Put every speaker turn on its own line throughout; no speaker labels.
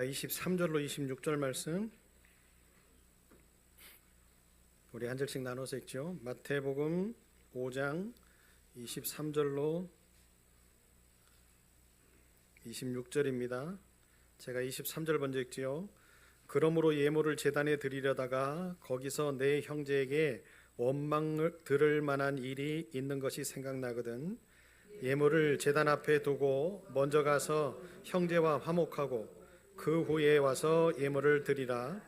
23절로 26절 말씀 우리 한 절씩 나눠서 읽죠. 마태복음 5장 23절로 26절입니다. 제가 23절 먼저 읽지요. 그러므로 예물을 제단에 드리려다가 거기서 내 형제에게 원망을 들을 만한 일이 있는 것이 생각나거든 예물을 제단 앞에 두고 먼저 가서 형제와 화목하고 그 후에 와서 예물을 드리라.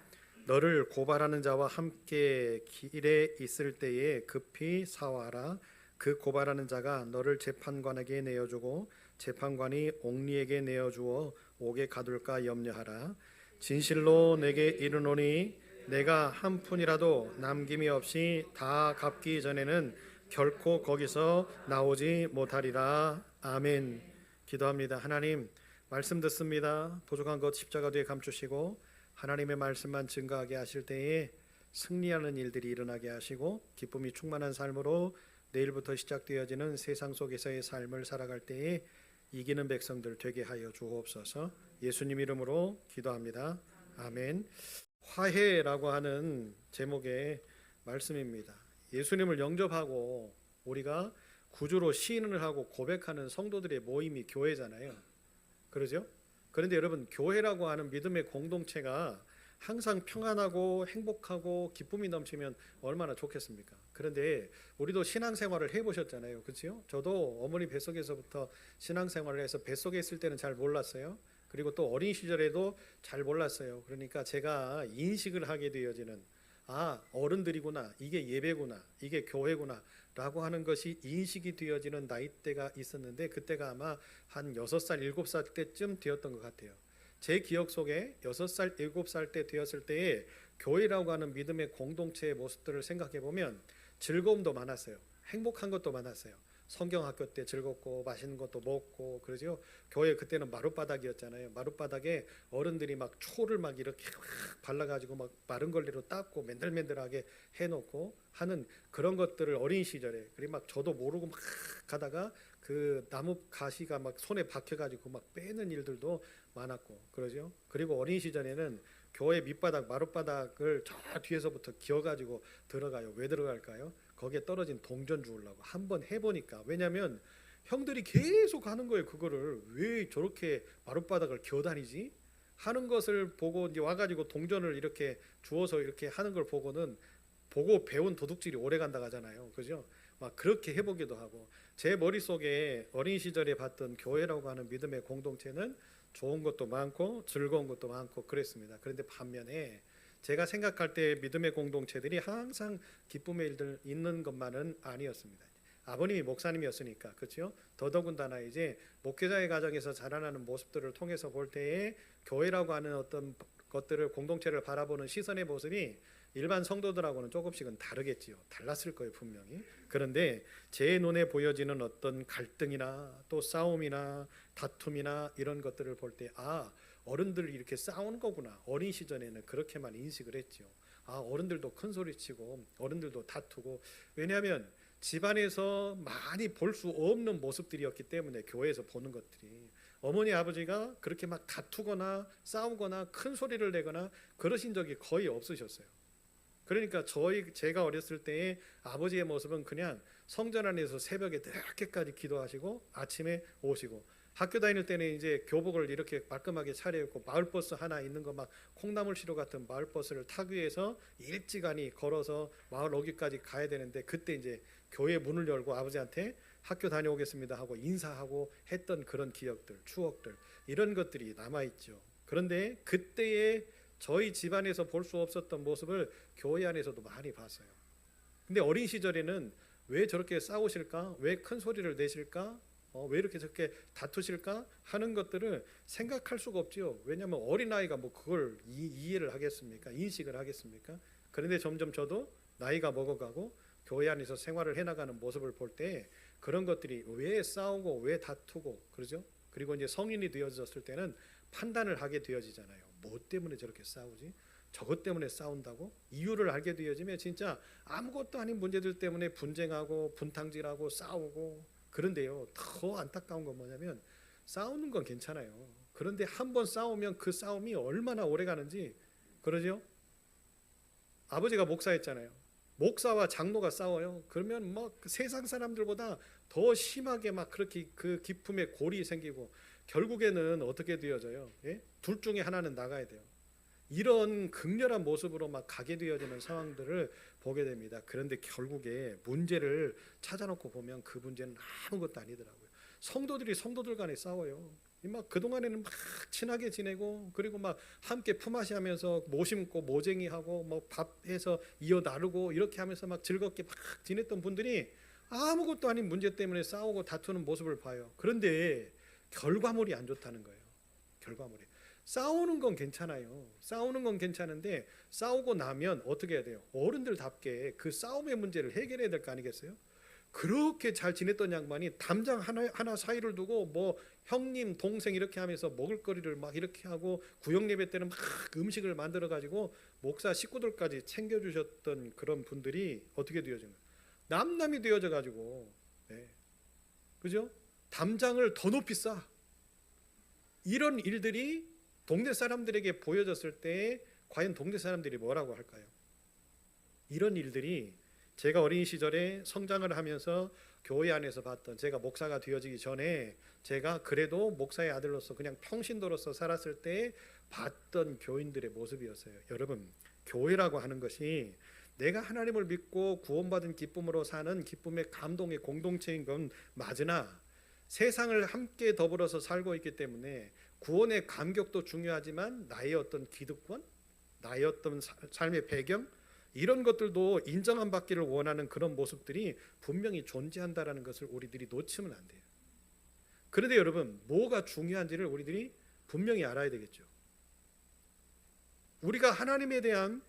너를 고발하는 자와 함께 길에 있을 때에 급히 사와라. 그 고발하는 자가 너를 재판관에게 내어주고 재판관이 옥리에게 내어주어 옥에 가둘까 염려하라. 진실로 내게 이르노니 내가 한 푼이라도 남김이 없이 다 갚기 전에는 결코 거기서 나오지 못하리라. 아멘. 기도합니다. 하나님, 말씀 듣습니다. 부족한 것 십자가 뒤에 감추시고 하나님의 말씀만 증거하게 하실 때에 승리하는 일들이 일어나게 하시고 기쁨이 충만한 삶으로 내일부터 시작되어지는 세상 속에서의 삶을 살아갈 때에 이기는 백성들 되게 하여 주옵소서. 예수님 이름으로 기도합니다. 아멘. 화해라고 하는 제목의 말씀입니다. 예수님을 영접하고 우리가 구주로 시인을 하고 고백하는 성도들의 모임이 교회잖아요. 그러죠? 그런데 여러분, 교회라고 하는 믿음의 공동체가 항상 평안하고 행복하고 기쁨이 넘치면 얼마나 좋겠습니까? 그런데 우리도 신앙생활을 해보셨잖아요. 그렇죠? 저도 어머니 뱃속에서부터 신앙생활을 해서 뱃속에 있을 때는 잘 몰랐어요. 그리고 또 어린 시절에도 잘 몰랐어요. 그러니까 제가 인식을 하게 되어지는 어른들이구나, 이게 예배구나, 이게 교회구나 라고 하는 것이 인식이 되어지는 나이대가 있었는데 그때가 아마 한 6살, 7살 때쯤 되었던 것 같아요. 제 기억 속에 6살, 7살 때 되었을 때에 교회라고 하는 믿음의 공동체의 모습들을 생각해 보면 즐거움도 많았어요. 행복한 것도 많았어요. 성경학교 때 즐겁고 맛있는 것도 먹고 그러죠. 교회 그때는 마룻바닥이었잖아요. 마룻바닥에 어른들이 막 초를 막 이렇게 발라가지고 막 마른 걸레로 닦고 맨들맨들하게 해놓고 하는 그런 것들을 어린 시절에 그리고 막 저도 모르고 막 가다가 그 나무 가시가 막 손에 박혀가지고 막 빼는 일들도 많았고 그러죠. 그리고 어린 시절에는 교회 밑바닥 마룻바닥을 저 뒤에서부터 기어가지고 들어가요. 왜 들어갈까요? 거기에 떨어진 동전 주우려고 한번 해보니까. 왜냐하면 형들이 계속 하는 거예요. 그거를 왜 저렇게 마룻바닥을 기어다니지 하는 것을 보고 이제 와가지고 동전을 이렇게 주워서 이렇게 하는 걸 보고는 보고 배운 도둑질이 오래 간다 하잖아요. 그죠? 막 그렇게 해보기도 하고 제 머릿속에 어린 시절에 봤던 교회라고 하는 믿음의 공동체는 좋은 것도 많고 즐거운 것도 많고 그랬습니다. 그런데 반면에 제가 생각할 때 믿음의 공동체들이 항상 기쁨의 일들 있는 것만은 아니었습니다. 아버님이 목사님이었으니까 그렇죠. 더더군다나 이제 목회자의 가정에서 자라나는 모습들을 통해서 볼 때에 교회라고 하는 어떤 것들을 공동체를 바라보는 시선의 모습이 일반 성도들하고는 조금씩은 다르겠지요. 달랐을 거예요 분명히. 그런데 제 눈에 보여지는 어떤 갈등이나 또 싸움이나 다툼이나 이런 것들을 볼 때 어른들이 이렇게 싸우는 거구나. 어린 시절에는 그렇게만 인식을 했죠. 어른들도 큰 소리치고 어른들도 다투고. 왜냐하면 집안에서 많이 볼 수 없는 모습들이었기 때문에 교회에서 보는 것들이 어머니 아버지가 그렇게 막 다투거나 싸우거나 큰 소리를 내거나 그러신 적이 거의 없으셨어요. 그러니까 제가 어렸을 때의 아버지의 모습은 그냥 성전 안에서 새벽에 늦게까지 기도하시고 아침에 오시고 학교 다닐 때는 이제 교복을 이렇게 말끔하게 차려입고 마을버스 하나 있는 거 막 콩나물시루 같은 마을버스를 타기 위해서 일찌감치 걸어서 마을 오기까지 가야 되는데 그때 이제 교회 문을 열고 아버지한테 학교 다녀오겠습니다 하고 인사하고 했던 그런 기억들, 추억들 이런 것들이 남아있죠. 그런데 그때의 저희 집안에서 볼 수 없었던 모습을 교회 안에서도 많이 봤어요. 근데 어린 시절에는 왜 저렇게 싸우실까? 왜 큰 소리를 내실까? 왜 이렇게 저렇게 다투실까? 하는 것들을 생각할 수가 없죠. 왜냐하면 어린아이가 뭐 그걸 이해를 하겠습니까? 인식을 하겠습니까? 그런데 점점 저도 나이가 먹어가고 교회 안에서 생활을 해나가는 모습을 볼 때 그런 것들이 왜 싸우고 왜 다투고 그러죠? 그리고 이제 성인이 되어졌을 때는 판단을 하게 되어지잖아요. 뭐 때문에 저렇게 싸우지? 저것 때문에 싸운다고? 이유를 알게 되어지면 진짜 아무것도 아닌 문제들 때문에 분쟁하고 분탕질하고 싸우고. 그런데요, 더 안타까운 건 뭐냐면 싸우는 건 괜찮아요. 그런데 한 번 싸우면 그 싸움이 얼마나 오래 가는지. 그러죠? 아버지가 목사였잖아요. 목사와 장로가 싸워요. 그러면 뭐 세상 사람들보다 더 심하게 막 그렇게 그 기품에 골이 생기고 결국에는 어떻게 되어져요? 예? 둘 중에 하나는 나가야 돼요. 이런 극렬한 모습으로 막 가게 되어지는 상황들을 보게 됩니다. 그런데 결국에 문제를 찾아놓고 보면 그 문제는 아무것도 아니더라고요. 성도들이 성도들 간에 싸워요. 막 그동안에는 막 친하게 지내고, 그리고 막 함께 품앗이 하면서 모심고 모쟁이하고 뭐 밥해서 이어 나르고 이렇게 하면서 막 즐겁게 막 지냈던 분들이 아무것도 아닌 문제 때문에 싸우고 다투는 모습을 봐요. 그런데 결과물이 안 좋다는 거예요. 결과물이. 싸우는 건 괜찮아요. 싸우는 건 괜찮은데 싸우고 나면 어떻게 해야 돼요? 어른들답게 그 싸움의 문제를 해결해야 될 거 아니겠어요? 그렇게 잘 지냈던 양반이 담장 하나 사이를 두고 뭐 형님 동생 이렇게 하면서 먹을거리를 막 이렇게 하고 구역 예배 때는 막 음식을 만들어 가지고 목사 식구들까지 챙겨주셨던 그런 분들이 어떻게 되어진 거예요? 남남이 되어져 가지고, 네. 그죠? 담장을 더 높이 쌓아. 이런 일들이 동네 사람들에게 보여졌을 때 과연 동네 사람들이 뭐라고 할까요? 이런 일들이 제가 어린 시절에 성장을 하면서 교회 안에서 봤던, 제가 목사가 되어지기 전에 제가 그래도 목사의 아들로서 그냥 평신도로서 살았을 때 봤던 교인들의 모습이었어요. 여러분, 교회라고 하는 것이 내가 하나님을 믿고 구원받은 기쁨으로 사는 기쁨의 감동의 공동체인 건 맞으나 세상을 함께 더불어서 살고 있기 때문에 구원의 감격도 중요하지만 나의 어떤 기득권, 나의 어떤 삶의 배경, 이런 것들도 인정함 받기를 원하는 그런 모습들이 분명히 존재한다라는 것을 우리들이 놓치면 안 돼요. 그런데 여러분, 뭐가 중요한지를 우리들이 분명히 알아야 되겠죠. 우리가 하나님에 대한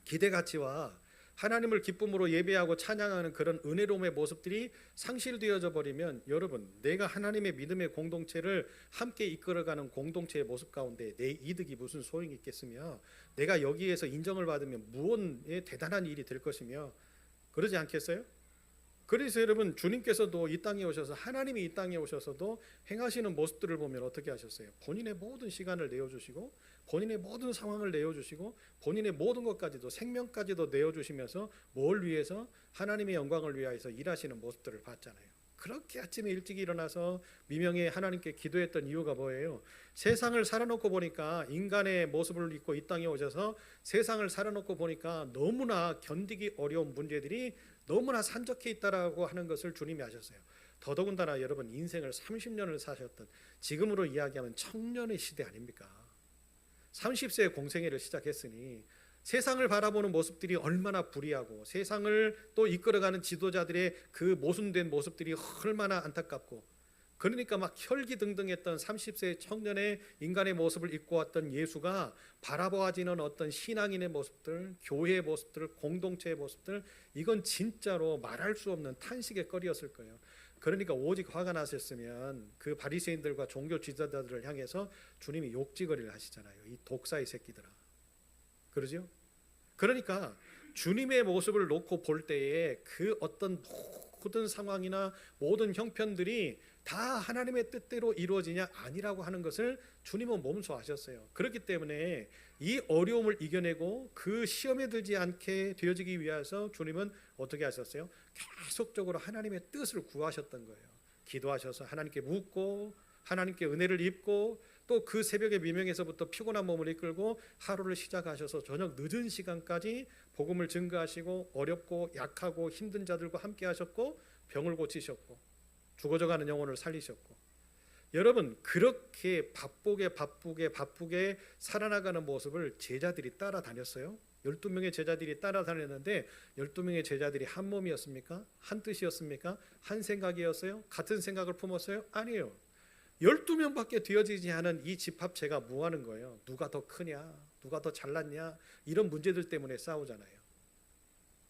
기대 가치와 하나님을 기쁨으로 예배하고 찬양하는 그런 은혜로움의 모습들이 상실되어져 버리면, 여러분, 내가 하나님의 믿음의 공동체를 함께 이끌어가는 공동체의 모습 가운데 내 이득이 무슨 소용이 있겠으며, 내가 여기에서 인정을 받으면 무언의 대단한 일이 될 것이며, 그러지 않겠어요? 그래서 여러분, 주님께서도 이 땅에 오셔서, 하나님이 이 땅에 오셔서도 행하시는 모습들을 보면 어떻게 하셨어요? 본인의 모든 시간을 내어주시고, 본인의 모든 상황을 내어주시고, 본인의 모든 것까지도, 생명까지도 내어주시면서 뭘 위해서? 하나님의 영광을 위하여서 일하시는 모습들을 봤잖아요. 그렇게 아침에 일찍 일어나서 미명에 하나님께 기도했던 이유가 뭐예요? 세상을 살아놓고 보니까, 인간의 모습을 입고 이 땅에 오셔서 세상을 살아놓고 보니까 너무나 견디기 어려운 문제들이 너무나 산적해 있다라고 하는 것을 주님이 아셨어요. 더더군다나 여러분, 인생을 30년을 사셨던, 지금으로 이야기하면 청년의 시대 아닙니까? 30세에 공생애를 시작했으니 세상을 바라보는 모습들이 얼마나 불이하고, 세상을 또 이끌어가는 지도자들의 그 모순된 모습들이 얼마나 안타깝고, 그러니까 막 혈기등등했던 30세의 청년의 인간의 모습을 입고 왔던 예수가 바라보아지는 어떤 신앙인의 모습들, 교회의 모습들, 공동체의 모습들, 이건 진짜로 말할 수 없는 탄식의 거리였을 거예요. 그러니까 오직 화가 나셨으면 그 바리새인들과 종교 지도자들을 향해서 주님이 욕지거리를 하시잖아요. 이 독사의 새끼들아. 그러죠? 그러니까 주님의 모습을 놓고 볼 때에 그 어떤 모든 상황이나 모든 형편들이 다 하나님의 뜻대로 이루어지냐? 아니라고 하는 것을 주님은 몸소 아셨어요. 그렇기 때문에 이 어려움을 이겨내고 그 시험에 들지 않게 되어지기 위해서 주님은 어떻게 하셨어요? 계속적으로 하나님의 뜻을 구하셨던 거예요. 기도하셔서 하나님께 묻고, 하나님께 은혜를 입고, 또 그 새벽의 미명에서부터 피곤한 몸을 이끌고 하루를 시작하셔서 저녁 늦은 시간까지 복음을 증거하시고, 어렵고 약하고 힘든 자들과 함께 하셨고, 병을 고치셨고, 죽어져가는 영혼을 살리셨고, 여러분, 그렇게 바쁘게 살아나가는 모습을 제자들이 따라다녔어요. 12명의 제자들이 따라다녔는데 12명의 제자들이 한 몸이었습니까? 한 뜻이었습니까? 한 생각이었어요? 같은 생각을 품었어요? 아니에요. 12명밖에 되어지지 않은 이 집합체가 뭐 하는 거예요? 누가 더 크냐? 누가 더 잘났냐? 이런 문제들 때문에 싸우잖아요.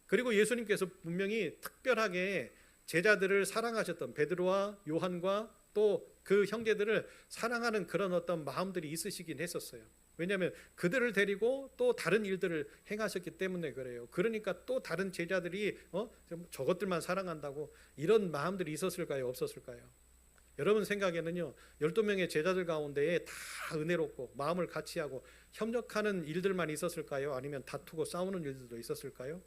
그리고 예수님께서 분명히 특별하게 제자들을 사랑하셨던 베드로와 요한과 또 그 형제들을 사랑하는 그런 어떤 마음들이 있으시긴 했었어요. 왜냐하면 그들을 데리고 또 다른 일들을 행하셨기 때문에 그래요. 그러니까 또 다른 제자들이 저것들만 사랑한다고 이런 마음들이 있었을까요? 없었을까요? 여러분 생각에는요, 12명의 제자들 가운데에 다 은혜롭고 마음을 같이하고 협력하는 일들만 있었을까요? 아니면 다투고 싸우는 일들도 있었을까요?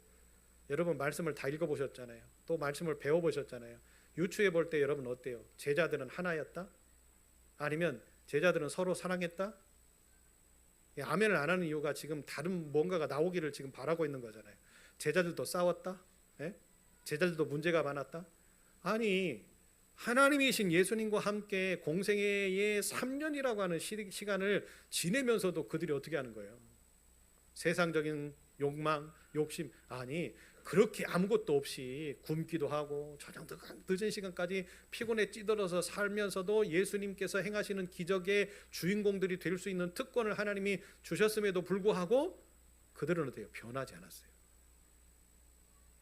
여러분 말씀을 다 읽어보셨잖아요. 또 말씀을 배워보셨잖아요. 유추해 볼 때 여러분 어때요? 제자들은 하나였다? 아니면 제자들은 서로 사랑했다? 아멘을 안 하는 이유가 지금 다른 뭔가가 나오기를 지금 바라고 있는 거잖아요. 제자들도 싸웠다? 예? 제자들도 문제가 많았다? 아니, 하나님이신 예수님과 함께 공생애의 3년이라고 하는 시간을 지내면서도 그들이 어떻게 하는 거예요? 세상적인 욕망, 욕심, 아니 그렇게 아무것도 없이 굶기도 하고 저녁 늦은 시간까지 피곤에 찌들어서 살면서도 예수님께서 행하시는 기적의 주인공들이 될 수 있는 특권을 하나님이 주셨음에도 불구하고 그들은 어때요? 변하지 않았어요.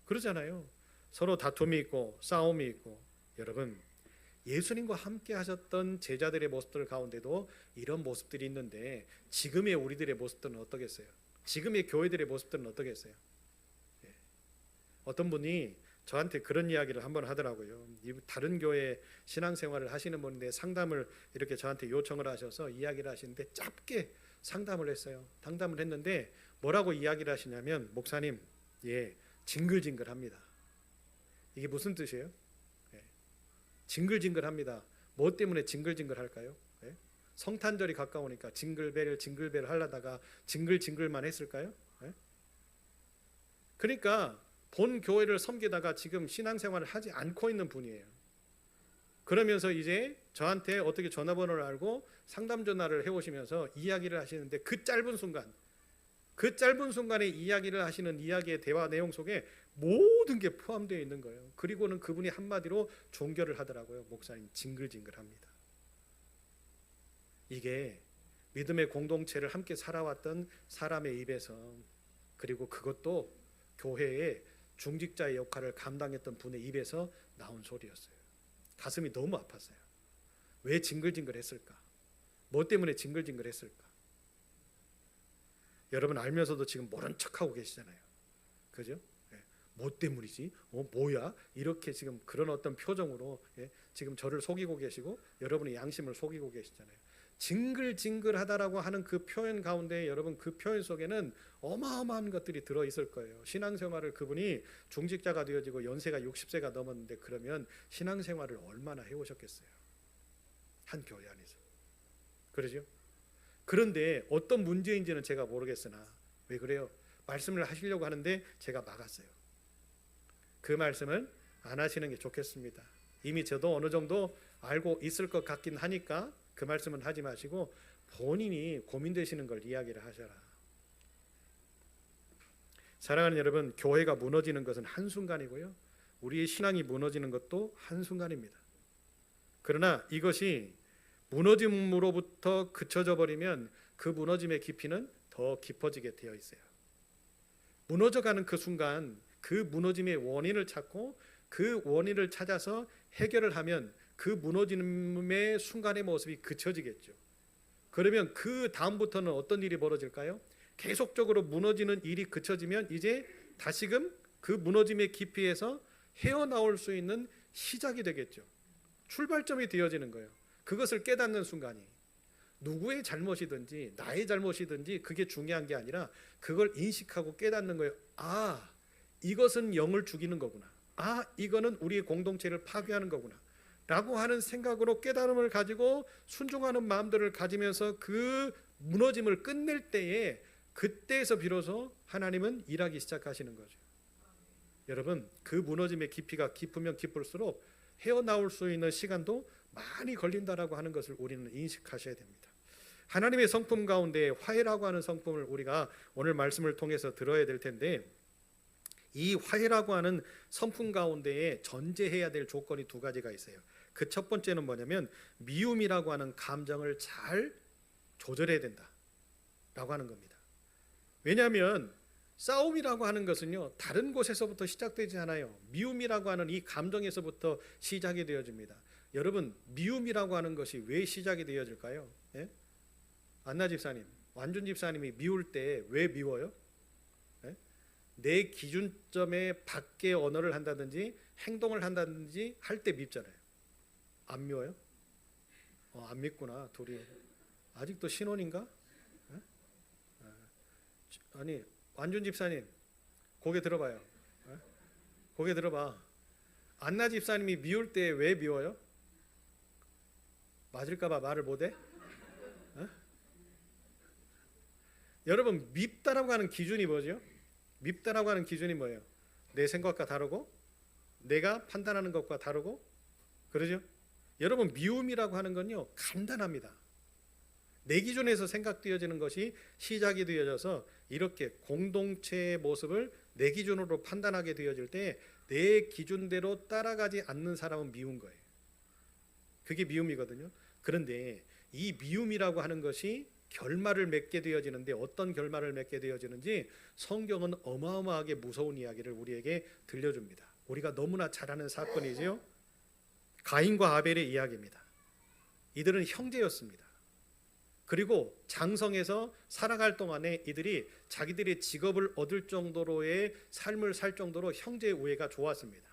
그러잖아요. 서로 다툼이 있고 싸움이 있고. 여러분, 예수님과 함께 하셨던 제자들의 모습들 가운데도 이런 모습들이 있는데 지금의 우리들의 모습들은 어떠겠어요? 지금의 교회들의 모습들은 어떠겠어요? 어떤 분이 저한테 그런 이야기를 한번 하더라고요. 다른 교회 신앙생활을 하시는 분인데 상담을 이렇게 저한테 요청을 하셔서 이야기를 하시는데 짧게 상담을 했어요. 상담을 했는데 뭐라고 이야기를 하시냐면, 목사님, 징글징글합니다. 이게 무슨 뜻이에요? 징글징글합니다. 뭐 때문에 징글징글할까요? 성탄절이 가까우니까 징글벨 하려다가 징글징글만 했을까요? 그러니까 본 교회를 섬기다가 지금 신앙생활을 하지 않고 있는 분이에요. 그러면서 이제 저한테 어떻게 전화번호를 알고 상담 전화를 해오시면서 이야기를 하시는데 그 짧은 순간에 이야기를 하시는 이야기의 대화 내용 속에 모든 게 포함되어 있는 거예요. 그리고는 그분이 한마디로 종결을 하더라고요. 목사님, 징글징글합니다. 이게 믿음의 공동체를 함께 살아왔던 사람의 입에서, 그리고 그것도 교회의 중직자의 역할을 감당했던 분의 입에서 나온 소리였어요. 가슴이 너무 아팠어요. 왜 징글징글했을까? 뭐 때문에 징글징글했을까? 여러분 알면서도 지금 모른 척하고 계시잖아요. 그죠? 뭐 때문이지? 뭐야? 이렇게 지금 그런 어떤 표정으로 지금 저를 속이고 계시고 여러분의 양심을 속이고 계시잖아요. 징글징글하다라고 하는 그 표현 가운데 여러분 그 표현 속에는 어마어마한 것들이 들어있을 거예요. 신앙생활을 그분이 중직자가 되어지고 연세가 60세가 넘었는데 그러면 신앙생활을 얼마나 해오셨겠어요? 한 교회 안에서. 그러죠? 그런데 어떤 문제인지는 제가 모르겠으나 왜 그래요? 말씀을 하시려고 하는데 제가 막았어요. 그 말씀은 안 하시는 게 좋겠습니다. 이미 저도 어느 정도 알고 있을 것 같긴 하니까 그 말씀은 하지 마시고 본인이 고민되시는 걸 이야기를 하셔라. 사랑하는 여러분, 교회가 무너지는 것은 한순간이고요, 우리의 신앙이 무너지는 것도 한순간입니다. 그러나 이것이 무너짐으로부터 그쳐져 버리면 그 무너짐의 깊이는 더 깊어지게 되어 있어요. 무너져가는 그 순간 그 무너짐의 원인을 찾고 그 원인을 찾아서 해결을 하면 그 무너짐의 순간의 모습이 그쳐지겠죠. 그러면 그 다음부터는 어떤 일이 벌어질까요? 계속적으로 무너지는 일이 그쳐지면 이제 다시금 그 무너짐의 깊이에서 헤어나올 수 있는 시작이 되겠죠. 출발점이 되어지는 거예요. 그것을 깨닫는 순간이 누구의 잘못이든지 나의 잘못이든지 그게 중요한 게 아니라 그걸 인식하고 깨닫는 거예요. 아, 이것은 영을 죽이는 거구나. 아, 이거는 우리의 공동체를 파괴하는 거구나 라고 하는 생각으로 깨달음을 가지고 순종하는 마음들을 가지면서 그 무너짐을 끝낼 때에 그때에서 비로소 하나님은 일하기 시작하시는 거죠. 여러분, 그 무너짐의 깊이가 깊으면 깊을수록 헤어나올 수 있는 시간도 많이 걸린다라고 하는 것을 우리는 인식하셔야 됩니다. 하나님의 성품 가운데 화해라고 하는 성품을 우리가 오늘 말씀을 통해서 들어야 될 텐데, 이 화해라고 하는 성품 가운데에 전제해야 될 조건이 두 가지가 있어요. 그 첫 번째는 뭐냐면 미움이라고 하는 감정을 잘 조절해야 된다라고 하는 겁니다. 왜냐하면 싸움이라고 하는 것은요, 다른 곳에서부터 시작되지 않아요. 미움이라고 하는 이 감정에서부터 시작이 되어집니다. 여러분, 미움이라고 하는 것이 왜 시작이 되어질까요? 안나 집사님, 완준 집사님이 미울 때 왜 미워요? 내 기준점에 밖의 언어를 한다든지 행동을 한다든지 할 때 밉잖아요. 안 미워요? 안 믿구나 둘이. 아직도 신혼인가? 에? 아니 완준 집사님 고개 들어봐요. 에? 고개 들어봐. 안나 집사님이 미울 때 왜 미워요? 맞을까봐 말을 못해? 에? 여러분 밉다라고 하는 기준이 뭐죠? 밉다라고 하는 기준이 뭐예요? 내 생각과 다르고 내가 판단하는 것과 다르고 그러죠? 여러분 미움이라고 하는 건요 간단합니다. 내 기준에서 생각되어지는 것이 시작이 되어져서 이렇게 공동체의 모습을 내 기준으로 판단하게 되어질 때 내 기준대로 따라가지 않는 사람은 미운 거예요. 그게 미움이거든요. 그런데 이 미움이라고 하는 것이 결말을 맺게 되어지는데 어떤 결말을 맺게 되어지는지 성경은 어마어마하게 무서운 이야기를 우리에게 들려줍니다. 우리가 너무나 잘 아는 사건이지요. 가인과 아벨의 이야기입니다. 이들은 형제였습니다. 그리고 장성에서 살아갈 동안에 이들이 자기들의 직업을 얻을 정도로의 삶을 살 정도로 형제의 우애가 좋았습니다.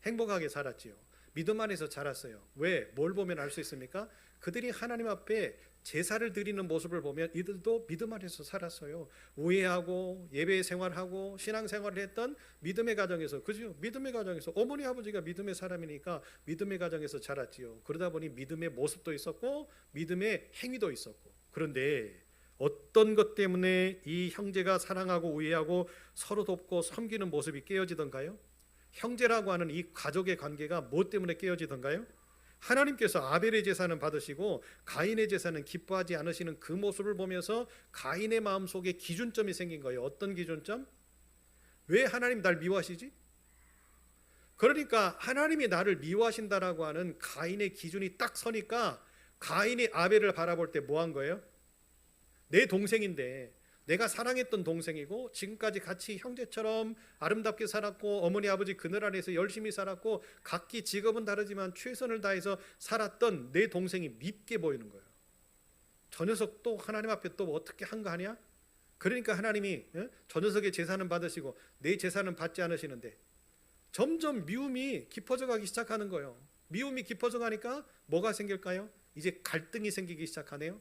행복하게 살았지요. 믿음 안에서 자랐어요. 왜? 뭘 보면 알 수 있습니까? 그들이 하나님 앞에 제사를 드리는 모습을 보면 이들도 믿음 안에서 살았어요. 우애하고 예배 생활하고 신앙 생활을 했던 믿음의 가정에서, 그죠? 믿음의 가정에서 어머니 아버지가 믿음의 사람이니까 믿음의 가정에서 자랐지요. 그러다 보니 믿음의 모습도 있었고 믿음의 행위도 있었고. 그런데 어떤 것 때문에 이 형제가 사랑하고 우애하고 서로 돕고 섬기는 모습이 깨어지던가요? 형제라고 하는 이 가족의 관계가 무엇 때문에 깨어지던가요? 하나님께서 아벨의 제사는 받으시고 가인의 제사는 기뻐하지 않으시는 그 모습을 보면서 가인의 마음속에 기준점이 생긴 거예요. 어떤 기준점? 왜 하나님 날 미워하시지? 그러니까 하나님이 나를 미워하신다라고 하는 가인의 기준이 딱 서니까 가인이 아벨을 바라볼 때 뭐 한 거예요? 내 동생인데, 내가 사랑했던 동생이고 지금까지 같이 형제처럼 아름답게 살았고 어머니 아버지 그늘 아래에서 열심히 살았고 각기 직업은 다르지만 최선을 다해서 살았던 내 동생이 밉게 보이는 거예요. 저 녀석 또 하나님 앞에 또 어떻게 한 거 아니야? 그러니까 하나님이 저 녀석의 제사는 받으시고 내 제사는 받지 않으시는데 점점 미움이 깊어져 가기 시작하는 거예요. 미움이 깊어져 가니까 뭐가 생길까요? 이제 갈등이 생기기 시작하네요.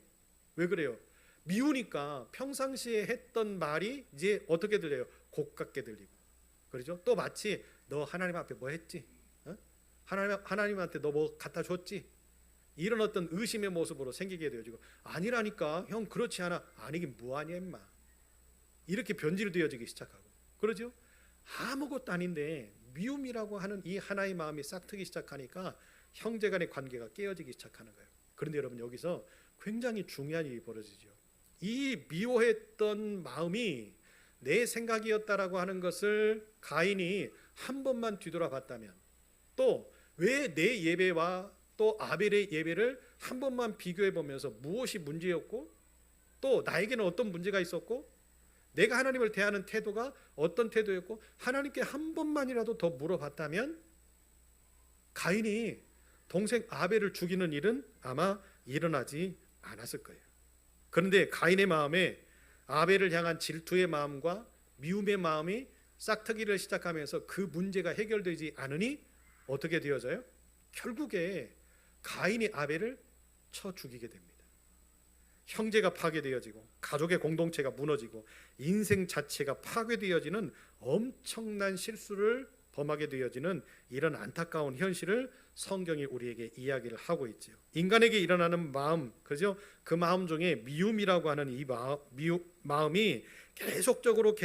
왜 그래요? 미우니까 평상시에 했던 말이 이제 어떻게 들려요? 곱깝게 들리고, 그렇죠? 또 마치 너 하나님 앞에 뭐 했지? 하나님한테 너 뭐 갖다 줬지? 이런 어떤 의심의 모습으로 생기게 되어지고, 아니라니까 형 그렇지 않아. 아니긴 뭐하냐 임마. 이렇게 변질되어지기 시작하고, 그러죠? 아무것도 아닌데 미움이라고 하는 이 하나의 마음이 싹트기 시작하니까 형제간의 관계가 깨어지기 시작하는 거예요. 그런데 여러분 여기서 굉장히 중요한 일이 벌어지죠. 이 미워했던 마음이 내 생각이었다라고 하는 것을 가인이 한 번만 뒤돌아봤다면, 또 왜 내 예배와 또 아벨의 예배를 한 번만 비교해 보면서 무엇이 문제였고 또 나에게는 어떤 문제가 있었고 내가 하나님을 대하는 태도가 어떤 태도였고 하나님께 한 번만이라도 더 물어봤다면 가인이 동생 아벨을 죽이는 일은 아마 일어나지 않았을 거예요. 그런데 가인의 마음에 아벨을 향한 질투의 마음과 미움의 마음이 싹트기를 시작하면서 그 문제가 해결되지 않으니 어떻게 되어져요? 결국에 가인이 아벨을 쳐 죽이게 됩니다. 형제가 파괴되어지고 가족의 공동체가 무너지고 인생 자체가 파괴되어지는 엄청난 실수를 범하게 되어지는 이런 안타까운 현실을 성경이 우리에게 이야기를 하고 있지요. 인간에게 일어나는 마음, 그죠? 그 마음 중에 미움이라고 하는 이 마음이 계속적으로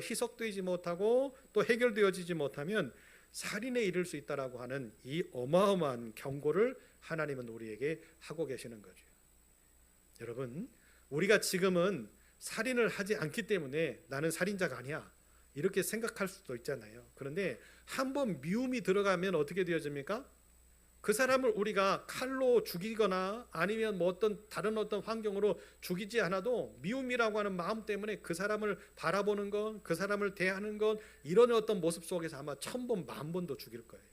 희석되지 못하고 또 해결되어지지 못하면 살인에 이를 수 있다라고 하는 이 어마어마한 경고를 하나님은 우리에게 하고 계시는 거죠. 여러분, 우리가 지금은 살인을 하지 않기 때문에 나는 살인자가 아니야 이렇게 생각할 수도 있잖아요. 그런데 한번 미움이 들어가면 어떻게 되어집니까? 그 사람을 우리가 칼로 죽이거나 아니면 뭐 어떤 다른 어떤 환경으로 죽이지 않아도 미움이라고 하는 마음 때문에 그 사람을 바라보는 것, 그 사람을 대하는 것, 이런 어떤 모습 속에서 아마 1000번, 10,000번도 죽일 거예요.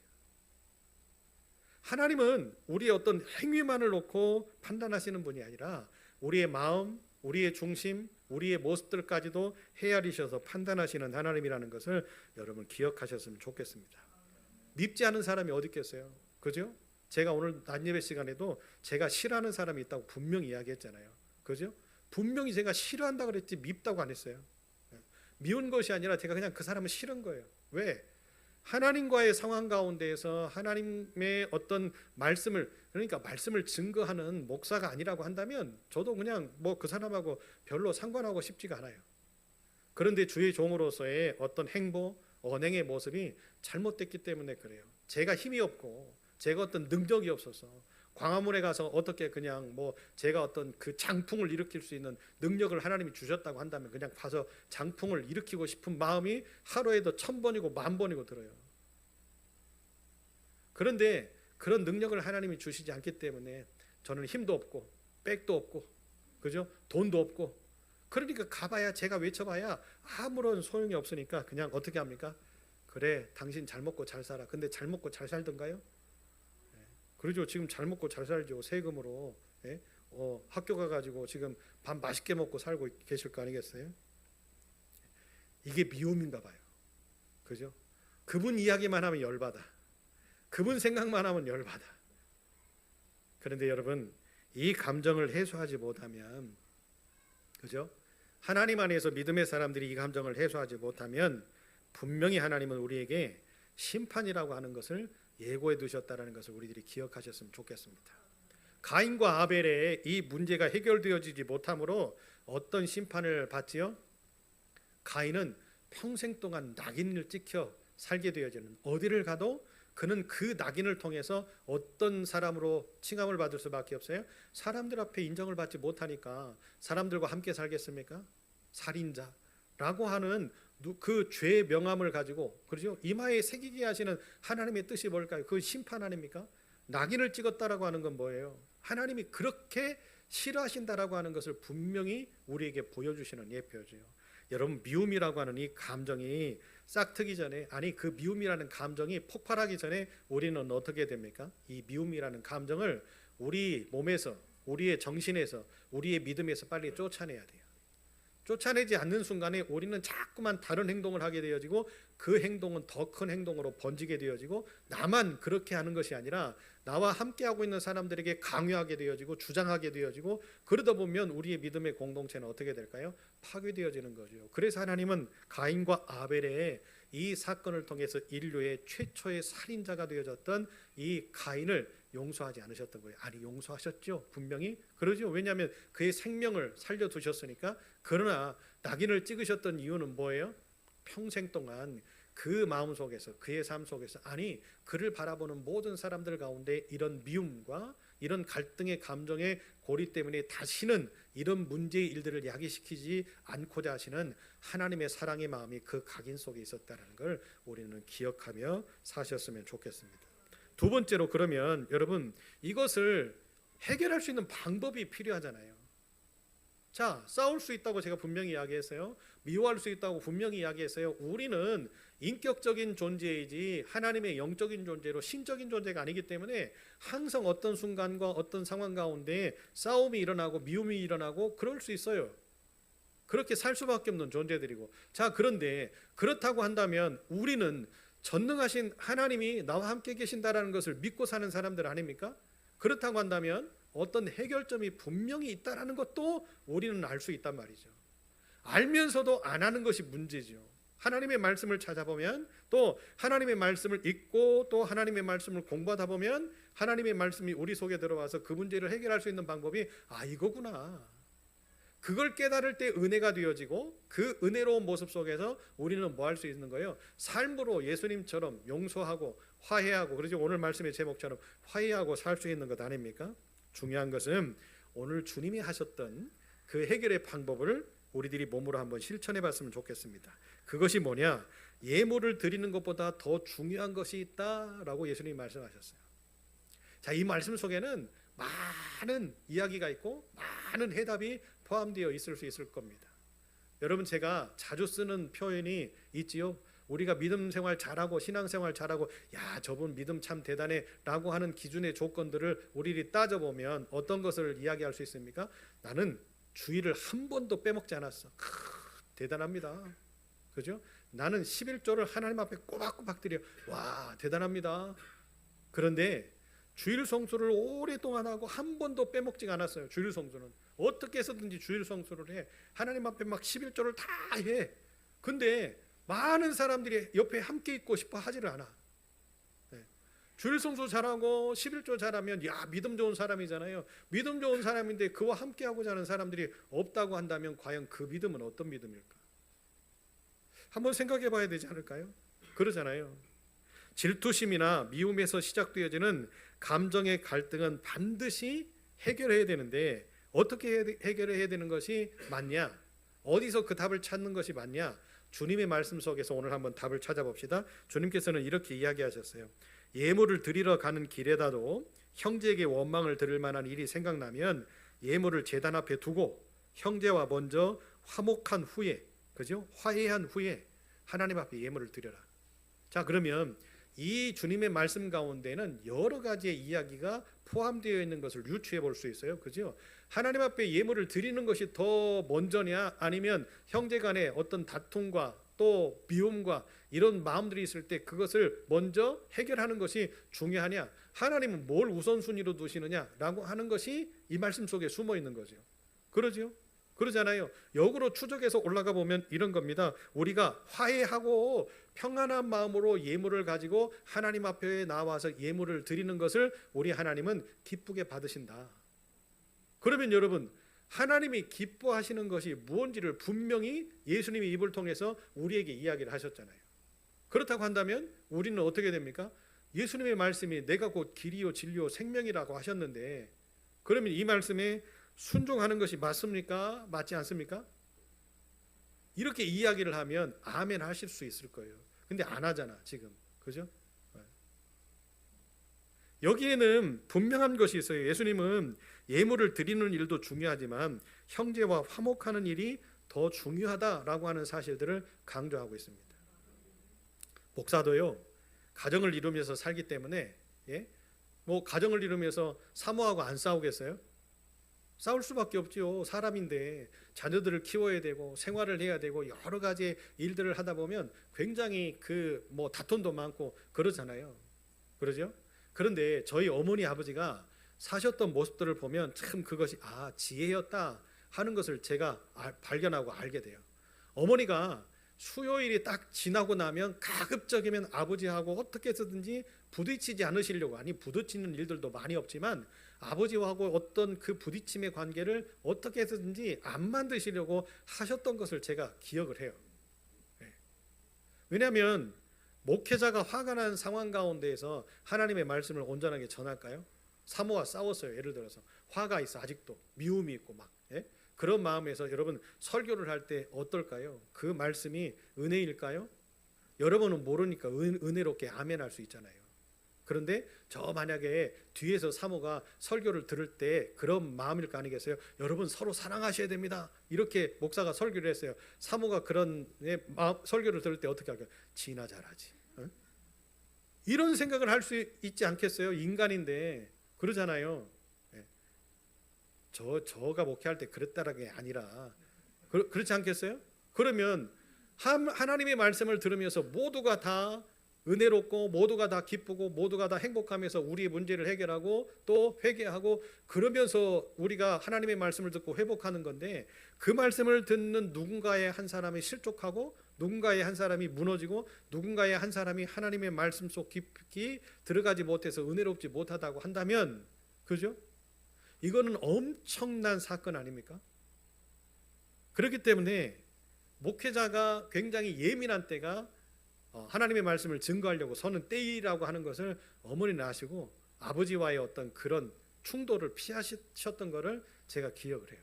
하나님은 우리의 어떤 행위만을 놓고 판단하시는 분이 아니라 우리의 마음, 우리의 중심, 우리의 모습들까지도 헤아리셔서 판단하시는 하나님이라는 것을 여러분 기억하셨으면 좋겠습니다. 밉지 않은 사람이 어디 있겠어요? 그죠? 제가 오늘 낮예배 시간에도 제가 싫어하는 사람이 있다고 분명히 이야기했잖아요. 그죠? 분명히 제가 싫어한다 그랬지 밉다고 안 했어요. 미운 것이 아니라 제가 그냥 그 사람은 싫은 거예요. 왜? 하나님과의 상황 가운데에서 하나님의 어떤 말씀을, 그러니까 말씀을 증거하는 목사가 아니라고 한다면 저도 그냥 뭐 그 사람하고 별로 상관하고 싶지가 않아요. 그런데 주의 종으로서의 어떤 행보, 언행의 모습이 잘못됐기 때문에 그래요. 제가 힘이 없고 제가 어떤 능력이 없어서 광화문에 가서 어떻게 그냥 뭐 제가 어떤 그 장풍을 일으킬 수 있는 능력을 하나님이 주셨다고 한다면 그냥 가서 장풍을 일으키고 싶은 마음이 하루에도 1000번이고 10,000번이고 들어요. 그런데 그런 능력을 하나님이 주시지 않기 때문에 저는 힘도 없고 백도 없고, 그죠? 돈도 없고, 그러니까 가봐야, 제가 외쳐봐야 아무런 소용이 없으니까 그냥 어떻게 합니까? 그래, 당신 잘 먹고 잘 살아. 근데 잘 먹고 잘 살던가요? 그러죠. 지금 잘 먹고 잘 살죠. 세금으로. 예? 학교 가가지고 지금 밥 맛있게 먹고 살고 계실 거 아니겠어요? 이게 미움인가 봐요. 그죠? 그분 이야기만 하면 열받아. 그분 생각만 하면 열받아. 그런데 여러분, 이 감정을 해소하지 못하면, 그죠? 하나님 안에서 믿음의 사람들이 이 감정을 해소하지 못하면 분명히 하나님은 우리에게 심판이라고 하는 것을 예고해 두셨다는 것을 우리들이 기억하셨으면 좋겠습니다. 가인과 아벨의 이 문제가 해결되어지지 못함으로 어떤 심판을 받지요? 가인은 평생 동안 낙인을 찍혀 살게 되어지는, 어디를 가도 그는 그 낙인을 통해서 어떤 사람으로 칭함을 받을 수밖에 없어요. 사람들 앞에 인정을 받지 못하니까 사람들과 함께 살겠습니까? 살인자라고 하는 그 죄의 명함을 가지고, 그렇죠? 이마에 새기게 하시는 하나님의 뜻이 뭘까요? 그 심판 아닙니까? 낙인을 찍었다라고 하는 건 뭐예요? 하나님이 그렇게 싫어하신다라고 하는 것을 분명히 우리에게 보여주시는 예표죠. 여러분, 미움이라고 하는 이 감정이 싹트기 전에, 아니 그 미움이라는 감정이 폭발하기 전에 우리는 어떻게 됩니까? 이 미움이라는 감정을 우리 몸에서, 우리의 정신에서, 우리의 믿음에서 빨리 쫓아내야 돼요. 쫓아내지 않는 순간에 우리는 자꾸만 다른 행동을 하게 되어지고, 그 행동은 더 큰 행동으로 번지게 되어지고, 나만 그렇게 하는 것이 아니라 나와 함께하고 있는 사람들에게 강요하게 되어지고 주장하게 되어지고, 그러다 보면 우리의 믿음의 공동체는 어떻게 될까요? 파괴되어지는 거죠. 그래서 하나님은 가인과 아벨의 이 사건을 통해서 인류의 최초의 살인자가 되어졌던 이 가인을 용서하지 않으셨던 거예요. 아니, 용서하셨죠. 분명히 그러죠. 왜냐하면 그의 생명을 살려두셨으니까. 그러나 낙인을 찍으셨던 이유는 뭐예요? 평생 동안 그 마음속에서, 그의 삶 속에서, 아니 그를 바라보는 모든 사람들 가운데 이런 미움과 이런 갈등의 감정의 고리 때문에 다시는 이런 문제의 일들을 야기시키지 않고자 하시는 하나님의 사랑의 마음이 그 각인 속에 있었다는 걸 우리는 기억하며 사셨으면 좋겠습니다. 두 번째로, 그러면 여러분, 이것을 해결할 수 있는 방법이 필요하잖아요. 자, 싸울 수 있다고 제가 분명히 이야기했어요. 미워할 수 있다고 분명히 이야기했어요. 우리는 인격적인 존재이지 하나님의 영적인 존재로 신적인 존재가 아니기 때문에 항상 어떤 순간과 어떤 상황 가운데 싸움이 일어나고 미움이 일어나고 그럴 수 있어요. 그렇게 살 수밖에 없는 존재들이고. 자, 그런데 그렇다고 한다면 우리는 전능하신 하나님이 나와 함께 계신다라는 것을 믿고 사는 사람들 아닙니까? 그렇다고 한다면 어떤 해결점이 분명히 있다라는 것도 우리는 알 수 있단 말이죠. 알면서도 안 하는 것이 문제죠. 하나님의 말씀을 찾아보면, 또 하나님의 말씀을 읽고, 또 하나님의 말씀을 공부하다 보면 하나님의 말씀이 우리 속에 들어와서 그 문제를 해결할 수 있는 방법이 이거구나. 그걸 깨달을 때 은혜가 되어지고, 그 은혜로운 모습 속에서 우리는 뭐 할 수 있는 거예요? 삶으로 예수님처럼 용서하고 화해하고, 그러죠. 오늘 말씀의 제목처럼 화해하고 살 수 있는 것 아닙니까? 중요한 것은 오늘 주님이 하셨던 그 해결의 방법을 우리들이 몸으로 한번 실천해 봤으면 좋겠습니다. 그것이 뭐냐? 예물을 드리는 것보다 더 중요한 것이 있다라고 예수님이 말씀하셨어요. 자, 이 말씀 속에는 많은 이야기가 있고 많은 해답이 포함되어 있을 수 있을 겁니다. 여러분, 제가 자주 쓰는 표현이 있지요. 우리가 믿음 생활 잘하고 신앙생활 잘하고, 야, 저분 믿음 참 대단해 라고 하는 기준의 조건들을 우리들이 따져보면 어떤 것을 이야기할 수 있습니까? 나는 주일을 한 번도 빼먹지 않았어. 대단합니다. 그죠? 나는 11조를 하나님 앞에 꼬박꼬박 드려. 와, 대단합니다. 그런데 주일 성수를 오랫동안 하고 한 번도 빼먹지가 않았어요. 주일 성수는 어떻게 해서든지 주일 성수를 해. 하나님 앞에 막 11조를 다 해. 근데 많은 사람들이 옆에 함께 있고 싶어 하지를 않아. 네. 주일 성수 잘하고 11조 잘하면 야 믿음 좋은 사람이잖아요. 믿음 좋은 사람인데 그와 함께 하고자 하는 사람들이 없다고 한다면 과연 그 믿음은 어떤 믿음일까? 한번 생각해 봐야 되지 않을까요? 그러잖아요. 질투심이나 미움에서 시작되어지는 감정의 갈등은 반드시 해결해야 되는데 어떻게 해결해야 되는 것이 맞냐? 어디서 그 답을 찾는 것이 맞냐? 주님의 말씀 속에서 오늘 한번 답을 찾아봅시다. 주님께서는 이렇게 이야기하셨어요. 예물을 드리러 가는 길에다도 형제에게 원망을 들을 만한 일이 생각나면 예물을 제단 앞에 두고 형제와 먼저 화목한 후에, 그죠? 화해한 후에 하나님 앞에 예물을 드려라. 자, 그러면 이 주님의 말씀 가운데는 여러 가지의 이야기가 포함되어 있는 것을 유추해 볼 수 있어요. 그죠? 하나님 앞에 예물을 드리는 것이 더 먼저냐, 아니면 형제 간에 어떤 다툼과 또 미움과 이런 마음들이 있을 때 그것을 먼저 해결하는 것이 중요하냐, 하나님은 뭘 우선순위로 두시느냐라고 하는 것이 이 말씀 속에 숨어 있는 거죠. 그러죠? 그러잖아요. 역으로 추적해서 올라가 보면 이런 겁니다. 우리가 화해하고 평안한 마음으로 예물을 가지고 하나님 앞에 나와서 예물을 드리는 것을 우리 하나님은 기쁘게 받으신다. 그러면 여러분, 하나님이 기뻐하시는 것이 무엇인지를 분명히 예수님의 입을 통해서 우리에게 이야기를 하셨잖아요. 그렇다고 한다면 우리는 어떻게 됩니까? 예수님의 말씀이 내가 곧 길이요 진리요 생명이라고 하셨는데, 그러면 이 말씀에 순종하는 것이 맞습니까? 맞지 않습니까? 이렇게 이야기를 하면 아멘 하실 수 있을 거예요. 근데 안 하잖아 지금. 그죠? 여기에는 분명한 것이 있어요. 예수님은 예물을 드리는 일도 중요하지만 형제와 화목하는 일이 더 중요하다라고 하는 사실들을 강조하고 있습니다. 목사도요, 가정을 이루면서 살기 때문에 뭐 가정을 이루면서 사모하고 안 싸우겠어요? 싸울 수밖에 없지요. 사람인데 자녀들을 키워야 되고 생활을 해야 되고 여러 가지 일들을 하다 보면 굉장히 뭐 다툼도 많고 그러잖아요. 그러죠? 그런데 저희 어머니 아버지가 사셨던 모습들을 보면 참 그것이 지혜였다 하는 것을 제가 발견하고 알게 돼요. 어머니가 수요일이 딱 지나고 나면 가급적이면 아버지하고 어떻게 해서든지 부딪히지 않으시려고, 아니 부딪히는 일들도 많이 없지만 아버지하고 어떤 그 부딪힘의 관계를 어떻게 해서든지 안 만드시려고 하셨던 것을 제가 기억을 해요. 왜냐하면 목회자가 화가 난 상황 가운데에서 하나님의 말씀을 온전하게 전할까요? 사모와 싸웠어요. 예를 들어서 화가 있어, 아직도 미움이 있고 막 그런 마음에서 여러분 설교를 할 때 어떨까요? 그 말씀이 은혜일까요? 여러분은 모르니까 은혜롭게 아멘할 수 있잖아요. 그런데 저 만약에 뒤에서 사모가 설교를 들을 때 그런 마음일 거 아니겠어요? 여러분 서로 사랑하셔야 됩니다. 이렇게 목사가 설교를 했어요. 사모가 그런 설교를 들을 때 어떻게 할까요? 지나 잘하지. 이런 생각을 할 수 있지 않겠어요? 인간인데 그러잖아요. 저가 목회할 때 그랬다는 게 아니라 그렇지 않겠어요? 그러면 하나님의 말씀을 들으면서 모두가 다 은혜롭고 모두가 다 기쁘고 모두가 다 행복하면서 우리의 문제를 해결하고 또 회개하고 그러면서 우리가 하나님의 말씀을 듣고 회복하는 건데, 그 말씀을 듣는 누군가의 한 사람이 실족하고 누군가의 한 사람이 무너지고 누군가의 한 사람이 하나님의 말씀 속 깊이 들어가지 못해서 은혜롭지 못하다고 한다면, 그죠? 이거는 엄청난 사건 아닙니까? 그렇기 때문에 목회자가 굉장히 예민한 때가 하나님의 말씀을 증거하려고 서는 때이라고 하는 것을 어머니는 아시고 아버지와의 어떤 그런 충돌을 피하셨던 것을 제가 기억을 해요.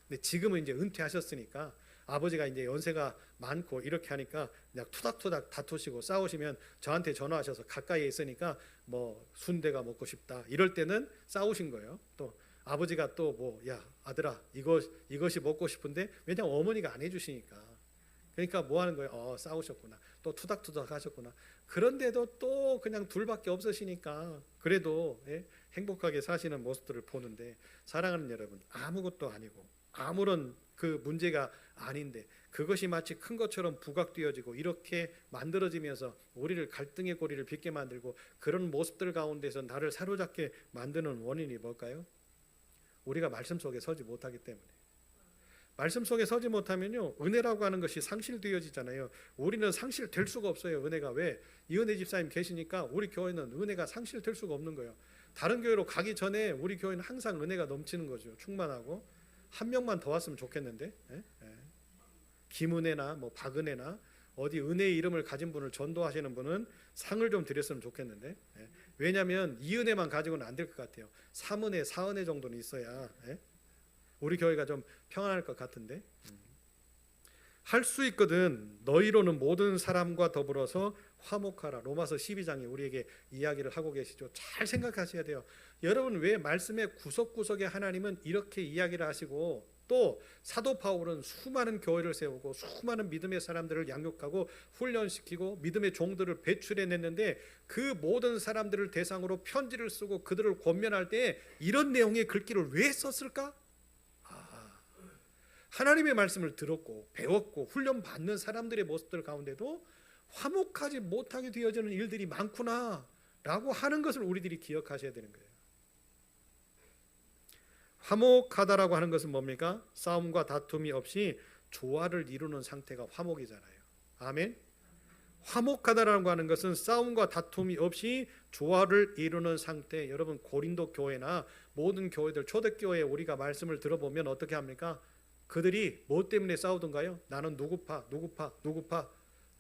근데 지금은 이제 은퇴하셨으니까 아버지가 이제 연세가 많고 이렇게 하니까 그냥 투닥투닥 다투시고 싸우시면 저한테 전화하셔서 가까이에 있으니까 뭐 순대가 먹고 싶다 이럴 때는 싸우신 거예요. 또 아버지가 또 뭐 야 아들아 이것이 먹고 싶은데 왜냐면 어머니가 안 해주시니까, 그러니까 뭐 하는 거예요? 싸우셨구나. 또 투닥투닥 하셨구나. 그런데도 또 그냥 둘밖에 없으시니까 그래도 행복하게 사시는 모습들을 보는데, 사랑하는 여러분, 아무것도 아니고 아무런 그 문제가 아닌데 그것이 마치 큰 것처럼 부각되어지고 이렇게 만들어지면서 우리를 갈등의 고리를 빚게 만들고 그런 모습들 가운데서 나를 사로잡게 만드는 원인이 뭘까요? 우리가 말씀 속에 서지 못하기 때문에. 말씀 속에 서지 못하면요, 은혜라고 하는 것이 상실되어지잖아요. 우리는 상실될 수가 없어요. 은혜가. 왜? 이은혜 집사님 계시니까 우리 교회는 은혜가 상실될 수가 없는 거예요. 다른 교회로 가기 전에 우리 교회는 항상 은혜가 넘치는 거죠. 충만하고. 한 명만 더 왔으면 좋겠는데, 김은혜나 뭐 박은혜나 어디 은혜의 이름을 가진 분을 전도하시는 분은 상을 좀 드렸으면 좋겠는데, 왜냐하면 이 은혜만 가지고는 안 될 것 같아요. 3은혜, 4은혜 정도는 있어야 우리 교회가 좀 평안할 것 같은데, 할 수 있거든. 너희로는 모든 사람과 더불어서 화목하라. 로마서 12장에 우리에게 이야기를 하고 계시죠. 잘 생각하셔야 돼요. 여러분, 왜 말씀의 구석구석에 하나님은 이렇게 이야기를 하시고 또 사도 바울은 수많은 교회를 세우고 수많은 믿음의 사람들을 양육하고 훈련시키고 믿음의 종들을 배출해냈는데 그 모든 사람들을 대상으로 편지를 쓰고 그들을 권면할 때 이런 내용의 글귀를 왜 썼을까? 하나님의 말씀을 들었고 배웠고 훈련받는 사람들의 모습들 가운데도 화목하지 못하게 되어지는 일들이 많구나 라고 하는 것을 우리들이 기억하셔야 되는 거예요. 화목하다라고 하는 것은 뭡니까? 싸움과 다툼이 없이 조화를 이루는 상태가 화목이잖아요. 아멘. 화목하다라고 하는 것은 싸움과 다툼이 없이 조화를 이루는 상태. 여러분, 고린도 교회나 모든 교회들 초대교회에 우리가 말씀을 들어보면 어떻게 합니까? 그들이 뭐 때문에 싸우던가요? 나는 누구파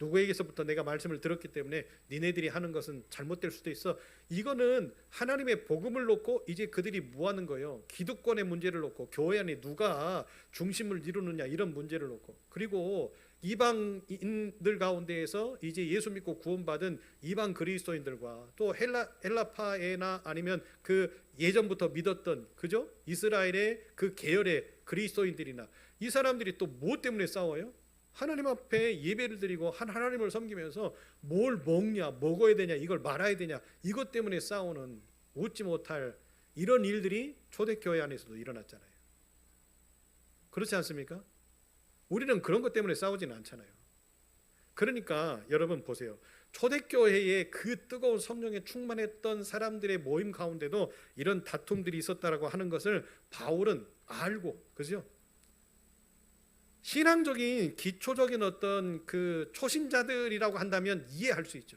누구에게서부터 내가 말씀을 들었기 때문에 니네들이 하는 것은 잘못될 수도 있어. 이거는 하나님의 복음을 놓고 이제 그들이 뭐 하는 거예요? 기득권의 문제를 놓고 교회 안에 누가 중심을 이루느냐 이런 문제를 놓고, 그리고 이방인들 가운데에서 이제 예수 믿고 구원받은 이방 그리스도인들과 또 헬라파에나 아니면 그 예전부터 믿었던 그죠? 이스라엘의 그 계열의 그리스도인들이나 이 사람들이 또 뭐 때문에 싸워요? 하나님 앞에 예배를 드리고 하나님을 섬기면서 뭘 먹냐, 먹어야 되냐, 이걸 말아야 되냐, 이것 때문에 싸우는 웃지 못할 이런 일들이 초대교회 안에서도 일어났잖아요. 그렇지 않습니까? 우리는 그런 것 때문에 싸우지는 않잖아요. 그러니까 여러분 보세요. 초대교회에 그 뜨거운 성령에 충만했던 사람들의 모임 가운데도 이런 다툼들이 있었다라고 하는 것을 바울은 알고, 그죠? 신앙적인 기초적인 어떤 그 초심자들이라고 한다면 이해할 수 있죠.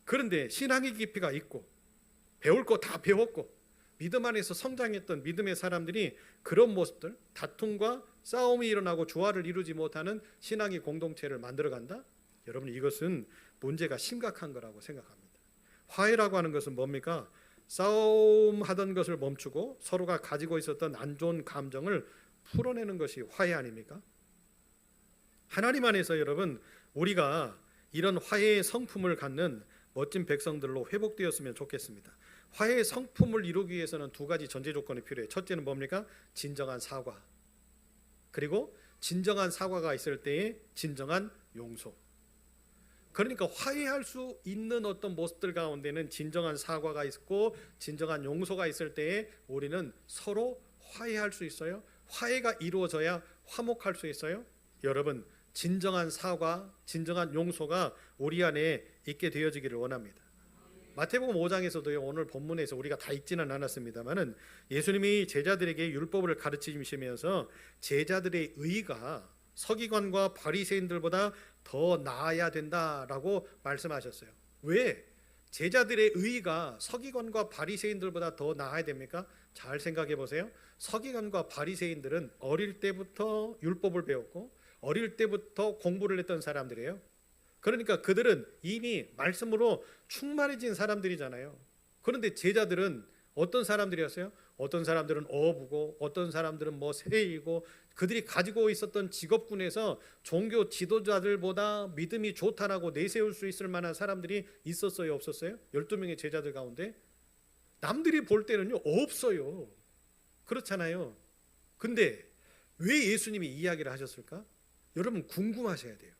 그런데 신앙의 깊이가 있고 배울 거 다 배웠고 믿음 안에서 성장했던 믿음의 사람들이 그런 모습들, 다툼과 싸움이 일어나고 조화를 이루지 못하는 신앙의 공동체를 만들어간다? 여러분, 이것은 문제가 심각한 거라고 생각합니다. 화해라고 하는 것은 뭡니까? 싸움하던 것을 멈추고 서로가 가지고 있었던 안 좋은 감정을 풀어내는 것이 화해 아닙니까? 하나님 안에서 여러분, 우리가 이런 화해의 성품을 갖는 멋진 백성들로 회복되었으면 좋겠습니다. 화해의 성품을 이루기 위해서는 두 가지 전제 조건이 필요해요. 첫째는 뭡니까? 진정한 사과. 그리고 진정한 사과가 있을 때에 진정한 용서. 그러니까 화해할 수 있는 어떤 모습들 가운데는 진정한 사과가 있고 진정한 용서가 있을 때에 우리는 서로 화해할 수 있어요. 화해가 이루어져야 화목할 수 있어요. 여러분, 진정한 사과, 진정한 용서가 우리 안에 있게 되어지기를 원합니다. 마태복음 5장에서도요, 오늘 본문에서 우리가 다 읽지는 않았습니다만은 예수님이 제자들에게 율법을 가르치시면서 제자들의 의가 서기관과 바리새인들보다 더 나아야 된다라고 말씀하셨어요. 왜? 제자들의 의가 서기관과 바리새인들보다 더 나아야 됩니까? 잘 생각해 보세요. 서기관과 바리새인들은 어릴 때부터 율법을 배웠고 어릴 때부터 공부를 했던 사람들이에요. 그러니까 그들은 이미 말씀으로 충만해진 사람들이잖아요. 그런데 제자들은 어떤 사람들이었어요? 어떤 사람들은 어부고 어떤 사람들은 뭐 세이고 그들이 가지고 있었던 직업군에서 종교 지도자들보다 믿음이 좋다라고 내세울 수 있을 만한 사람들이 있었어요, 없었어요? 12명의 제자들 가운데 남들이 볼 때는요 없어요. 그렇잖아요. 근데 왜 예수님이 이야기를 하셨을까? 여러분 궁금하셔야 돼요.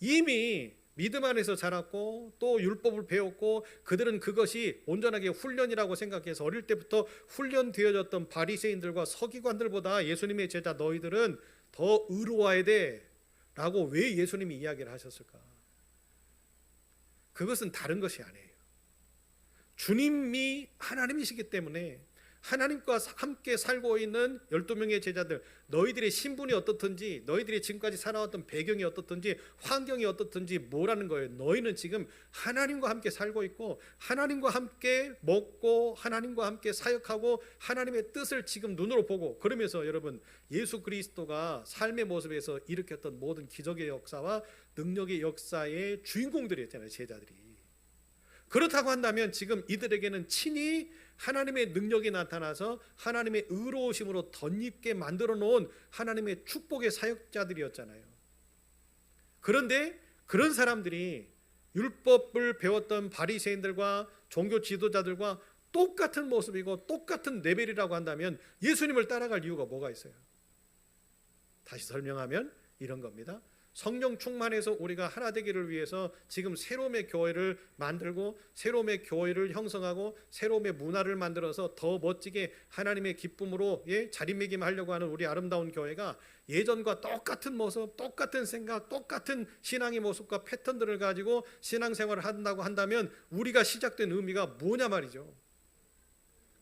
이미 믿음 안에서 자랐고 또 율법을 배웠고 그들은 그것이 온전하게 훈련이라고 생각해서 어릴 때부터 훈련되어졌던 바리새인들과 서기관들보다 예수님의 제자 너희들은 더 의로워야 돼 라고 왜 예수님이 이야기를 하셨을까? 그것은 다른 것이 아니에요. 주님이 하나님이시기 때문에 하나님과 함께 살고 있는 12명의 제자들, 너희들의 신분이 어떻든지, 너희들이 지금까지 살아왔던 배경이 어떻든지, 환경이 어떻든지 뭐라는 거예요. 너희는 지금 하나님과 함께 살고 있고 하나님과 함께 먹고 하나님과 함께 사역하고 하나님의 뜻을 지금 눈으로 보고, 그러면서 여러분 예수 그리스도가 삶의 모습에서 일으켰던 모든 기적의 역사와 능력의 역사의 주인공들이었잖아요, 제자들이. 그렇다고 한다면 지금 이들에게는 친히 하나님의 능력이 나타나서 하나님의 의로우심으로 덧입게 만들어 놓은 하나님의 축복의 사역자들이었잖아요. 그런데 그런 사람들이 율법을 배웠던 바리새인들과 종교 지도자들과 똑같은 모습이고 똑같은 레벨이라고 한다면 예수님을 따라갈 이유가 뭐가 있어요? 다시 설명하면 이런 겁니다. 성령 충만해서 우리가 하나 되기를 위해서 지금 새로움의 교회를 만들고 새로움의 교회를 형성하고 새로움의 문화를 만들어서 더 멋지게 하나님의 기쁨으로 자리매김하려고 하는 우리 아름다운 교회가 예전과 똑같은 모습, 똑같은 생각, 똑같은 신앙의 모습과 패턴들을 가지고 신앙생활을 한다고 한다면 우리가 시작된 의미가 뭐냐 말이죠.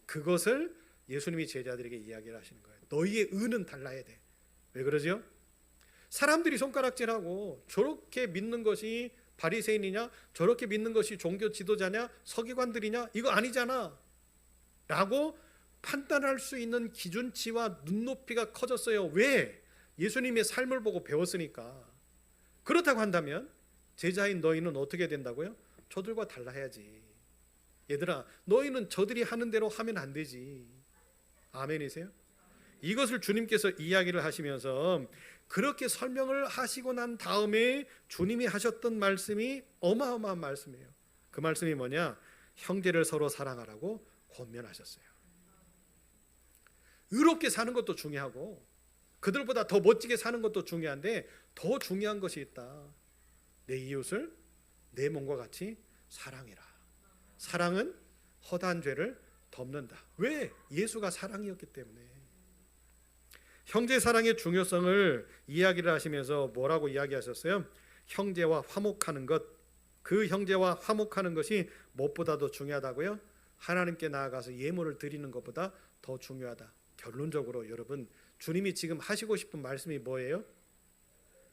그것을 예수님이 제자들에게 이야기를 하시는 거예요. 너희의 의는 달라야 돼. 왜 그러죠? 사람들이 손가락질하고 저렇게 믿는 것이 바리새인이냐, 저렇게 믿는 것이 종교 지도자냐, 서기관들이냐, 이거 아니잖아 라고 판단할 수 있는 기준치와 눈높이가 커졌어요. 왜? 예수님의 삶을 보고 배웠으니까. 그렇다고 한다면 제자인 너희는 어떻게 된다고요? 저들과 달라야지. 얘들아, 너희는 저들이 하는 대로 하면 안 되지. 아멘이세요? 이것을 주님께서 이야기를 하시면서 그렇게 설명을 하시고 난 다음에 주님이 하셨던 말씀이 어마어마한 말씀이에요. 그 말씀이 뭐냐? 형제를 서로 사랑하라고 권면하셨어요. 의롭게 사는 것도 중요하고 그들보다 더 멋지게 사는 것도 중요한데 더 중요한 것이 있다. 내 이웃을 내 몸과 같이 사랑해라. 사랑은 허다한 죄를 덮는다. 왜? 예수가 사랑이었기 때문에. 형제 사랑의 중요성을 이야기를 하시면서 뭐라고 이야기하셨어요? 형제와 화목하는 것, 그 형제와 화목하는 것이 무엇보다도 중요하다고요? 하나님께 나아가서 예물을 드리는 것보다 더 중요하다. 결론적으로 여러분, 주님이 지금 하시고 싶은 말씀이 뭐예요?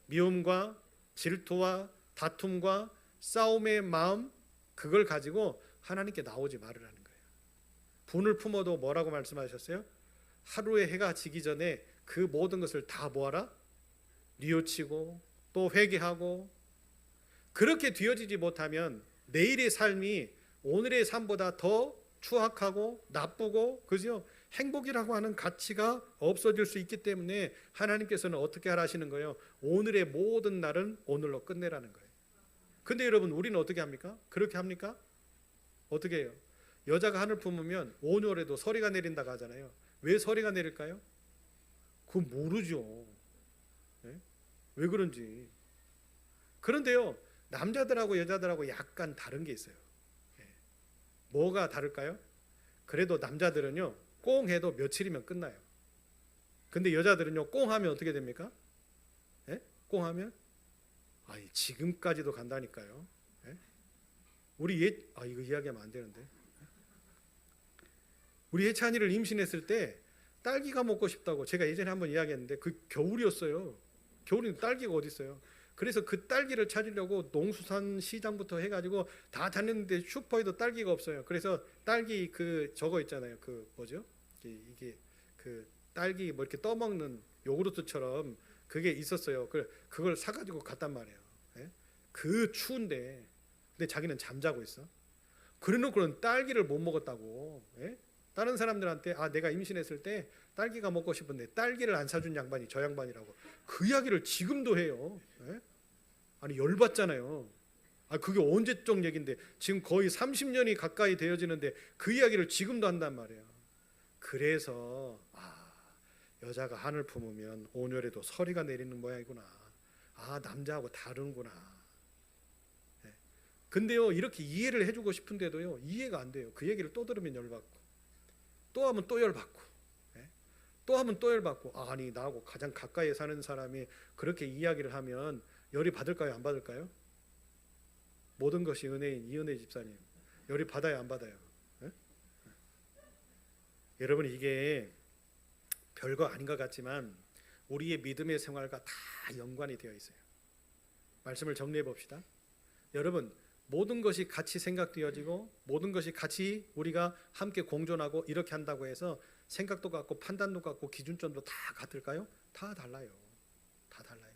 미움과 질투와 다툼과 싸움의 마음, 그걸 가지고 하나님께 나오지 말으라는 거예요. 분을 품어도 뭐라고 말씀하셨어요? 하루에 해가 지기 전에 그 모든 것을 다 뭐하라? 뉘우치고 또 회개하고. 그렇게 되어지지 못하면 내일의 삶이 오늘의 삶보다 더 추악하고 나쁘고, 그죠? 행복이라고 하는 가치가 없어질 수 있기 때문에 하나님께서는 어떻게 하시는 거예요? 오늘의 모든 날은 오늘로 끝내라는 거예요. 근데 여러분, 우리는 어떻게 합니까? 그렇게 합니까? 어떻게 해요? 여자가 하늘 품으면 온월에도 서리가 내린다고 하잖아요. 왜 서리가 내릴까요? 그건 모르죠. 네? 왜 그런지. 그런데요, 남자들하고 여자들하고 약간 다른 게 있어요. 네. 뭐가 다를까요? 그래도 남자들은요 꽁 해도 며칠이면 끝나요. 근데 여자들은요 꽁 하면 어떻게 됩니까? 네? 꽁 하면 지금까지도 간다니까요. 네? 우리 이거 이야기하면 안 되는데. 우리 혜찬이를 임신했을 때 딸기가 먹고 싶다고 제가 예전에 한번 이야기했는데, 그 겨울이었어요. 겨울에 딸기가 어디 있어요? 그래서 그 딸기를 찾으려고 농수산 시장부터 해가지고 다 다녔는데 슈퍼에도 딸기가 없어요. 그래서 딸기 그 저거 있잖아요. 그 뭐죠? 이게 그 딸기 뭐 이렇게 떠먹는 요구르트처럼 그게 있었어요. 그걸 사가지고 갔단 말이에요. 예? 그 추운데, 근데 자기는 잠자고 있어. 그래놓고는 딸기를 못 먹었다고. 예? 다른 사람들한테 내가 임신했을 때 딸기가 먹고 싶은데 딸기를 안 사준 양반이 저 양반이라고 그 이야기를 지금도 해요. 예? 아니 열받잖아요. 그게 언제적 얘긴데 지금 거의 30년이 가까이 되어지는데 그 이야기를 지금도 한단 말이에요. 그래서 여자가 한을 품으면 온열에도 서리가 내리는 모양이구나. 남자하고 다르구나. 근데요, 이렇게 이해를 해주고 싶은데도요, 이해가 안 돼요. 그 얘기를 또 들으면 열받고, 또 하면 또 열받고, 예? 또 하면 또 열받고. 아니, 나하고 가장 가까이 사는 사람이 그렇게 이야기를 하면 열이 받을까요, 안 받을까요? 모든 것이 은혜인 이은혜 집사님, 열이 받아요, 안 받아요? 예? 여러분, 이게 별거 아닌 것 같지만 우리의 믿음의 생활과 다 연관이 되어 있어요. 말씀을 정리해 봅시다. 여러분, 모든 것이 같이 생각되어지고 모든 것이 같이 우리가 함께 공존하고 이렇게 한다고 해서 생각도 같고 판단도 같고 기준점도 다 같을까요? 다 달라요. 다 달라요.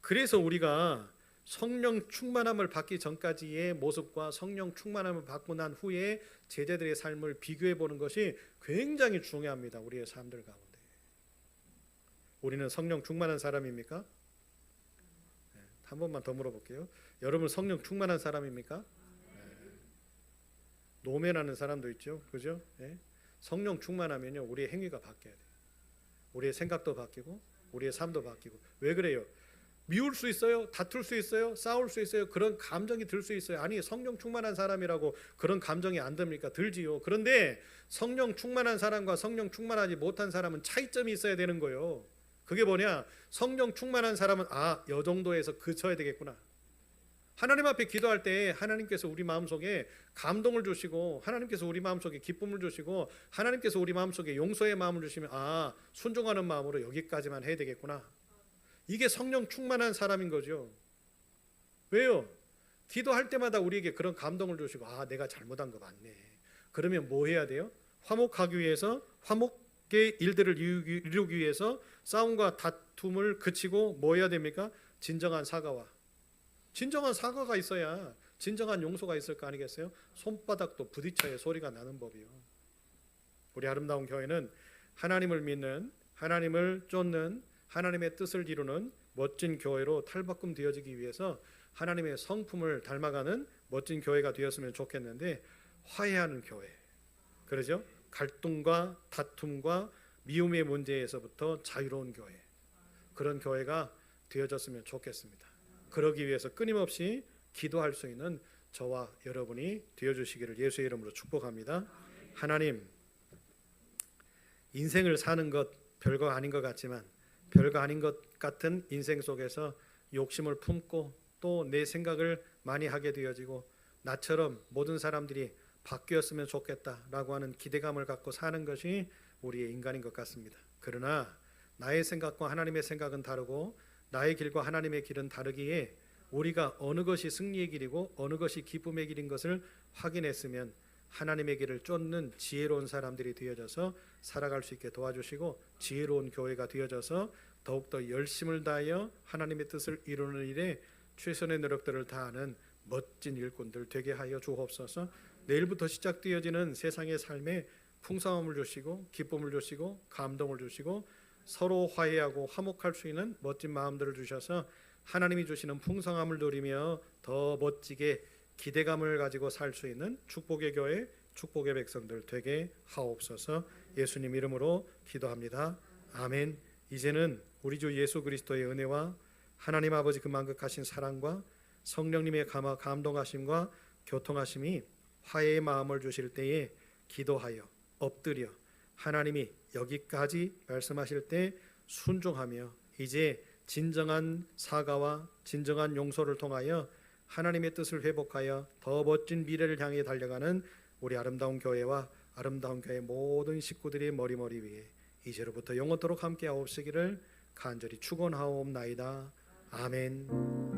그래서 우리가 성령 충만함을 받기 전까지의 모습과 성령 충만함을 받고 난 후에 제자들의 삶을 비교해 보는 것이 굉장히 중요합니다. 우리의 삶들 가운데. 우리는 성령 충만한 사람입니까? 네, 한 번만 더 물어볼게요. 여러분, 성령 충만한 사람입니까? 네. 노면하는 사람도 있죠, 그죠? 네. 성령 충만하면요, 우리의 행위가 바뀌어야 돼요. 우리의 생각도 바뀌고 우리의 삶도 바뀌고. 왜 그래요? 미울 수 있어요, 다툴 수 있어요, 싸울 수 있어요, 그런 감정이 들 수 있어요. 아니, 성령 충만한 사람이라고 그런 감정이 안 듭니까? 들지요. 그런데 성령 충만한 사람과 성령 충만하지 못한 사람은 차이점이 있어야 되는 거예요. 그게 뭐냐? 성령 충만한 사람은 이 정도에서 그쳐야 되겠구나. 하나님 앞에 기도할 때 하나님께서 우리 마음속에 감동을 주시고 하나님께서 우리 마음속에 기쁨을 주시고 하나님께서 우리 마음속에 용서의 마음을 주시면 순종하는 마음으로 여기까지만 해야 되겠구나. 이게 성령 충만한 사람인 거죠. 왜요? 기도할 때마다 우리에게 그런 감동을 주시고 내가 잘못한 거 맞네. 그러면 뭐 해야 돼요? 화목하기 위해서, 화목의 일들을 이루기 위해서 싸움과 다툼을 그치고 뭐 해야 됩니까? 진정한 사과가 있어야 진정한 용서가 있을 거 아니겠어요? 손바닥도 부딪혀야 소리가 나는 법이요. 우리 아름다운 교회는 하나님을 믿는, 하나님을 쫓는, 하나님의 뜻을 이루는 멋진 교회로 탈바꿈 되어지기 위해서 하나님의 성품을 닮아가는 멋진 교회가 되었으면 좋겠는데, 화해하는 교회, 그러죠? 갈등과 다툼과 미움의 문제에서부터 자유로운 교회, 그런 교회가 되어졌으면 좋겠습니다. 그러기 위해서 끊임없이 기도할 수 있는 저와 여러분이 되어주시기를 예수의 이름으로 축복합니다. 하나님, 인생을 사는 것 별거 아닌 것 같지만 별거 아닌 것 같은 인생 속에서 욕심을 품고 또 내 생각을 많이 하게 되어지고 나처럼 모든 사람들이 바뀌었으면 좋겠다라고 하는 기대감을 갖고 사는 것이 우리의 인간인 것 같습니다. 그러나 나의 생각과 하나님의 생각은 다르고 나의 길과 하나님의 길은 다르기에 우리가 어느 것이 승리의 길이고 어느 것이 기쁨의 길인 것을 확인했으면 하나님의 길을 쫓는 지혜로운 사람들이 되어져서 살아갈 수 있게 도와주시고 지혜로운 교회가 되어져서 더욱더 열심을 다하여 하나님의 뜻을 이루는 일에 최선의 노력들을 다하는 멋진 일꾼들 되게 하여 주옵소서. 내일부터 시작되어지는 세상의 삶에 풍성함을 주시고 기쁨을 주시고 감동을 주시고 서로 화해하고 화목할 수 있는 멋진 마음들을 주셔서 하나님이 주시는 풍성함을 누리며 더 멋지게 기대감을 가지고 살 수 있는 축복의 교회, 축복의 백성들 되게 하옵소서. 예수님 이름으로 기도합니다. 아멘. 이제는 우리 주 예수 그리스도의 은혜와 하나님 아버지 그 만극하신 사랑과 성령님의 감동하심과 교통하심이 화해의 마음을 주실 때에 기도하여 엎드려 하나님이 여기까지 말씀하실 때 순종하며 이제 진정한 사과와 진정한 용서를 통하여 하나님의 뜻을 회복하여 더 멋진 미래를 향해 달려가는 우리 아름다운 교회와 아름다운 교회 모든 식구들의 머리 위에 이제로부터 영원토록 함께 하옵시기를 간절히 축원하옵나이다. 아멘.